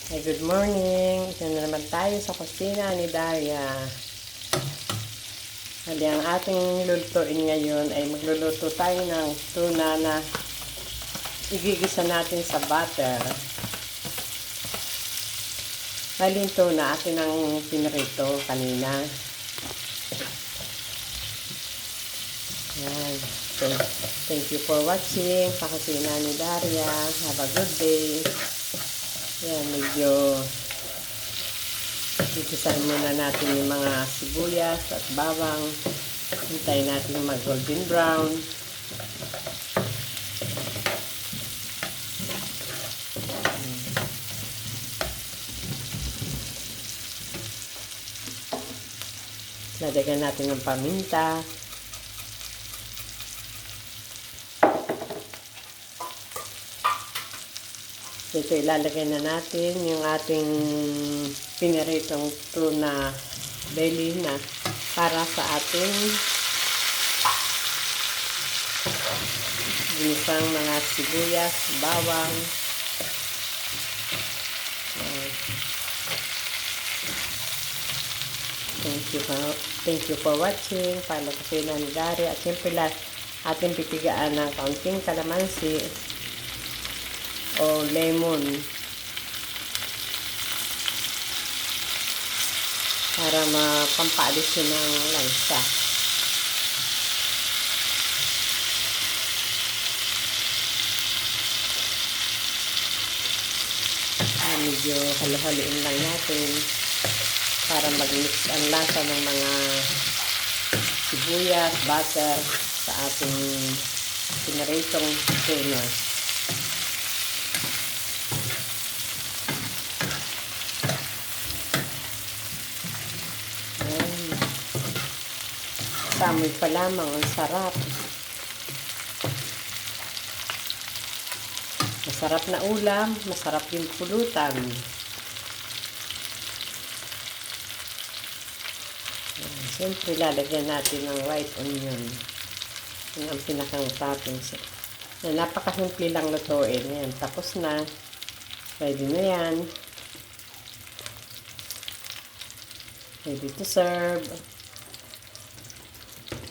Hey, good morning. Ito na naman tayo sa kusina ni Daria. Hali, ang ating lulutuin ngayon ay magluluto tayo ng tuna na igigisa natin sa butter. Bali yung tuna, atin ang pinrito kanina. Yan. Thank you for watching. Pakusina ni Daria. Have a good day. Yan, medyo gigisahin muna natin yung mga sibuyas at bawang. Hintayin natin mag golden brown. Lalagyan natin ng paminta. Ito, ilalagay na natin yung ating piniritong tuna belly na para sa ating ginisang mga sibuyas, bawang. Thank you for watching. Follow ko sila ni Dari. At siyempre ating pipigaan ng kaunting kalamansi o lemon para mapampaalis yun ng lansa. Medyo halo-haloin lang natin para mag-mix ang lasa ng mga sibuyas, butter sa ating pinaritong tuna. Samoy pa lamang, ang sarap. Masarap na ulam, masarap din pulutan. Siyempre, lalagyan natin ng white onion. Yan ang pinakang toppings. Napakasimple lang lutuin. Yan, tapos na. Ready na yan. Ready to serve.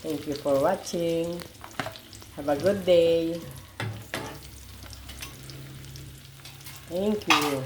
Thank you for watching. Have a good day. Thank you.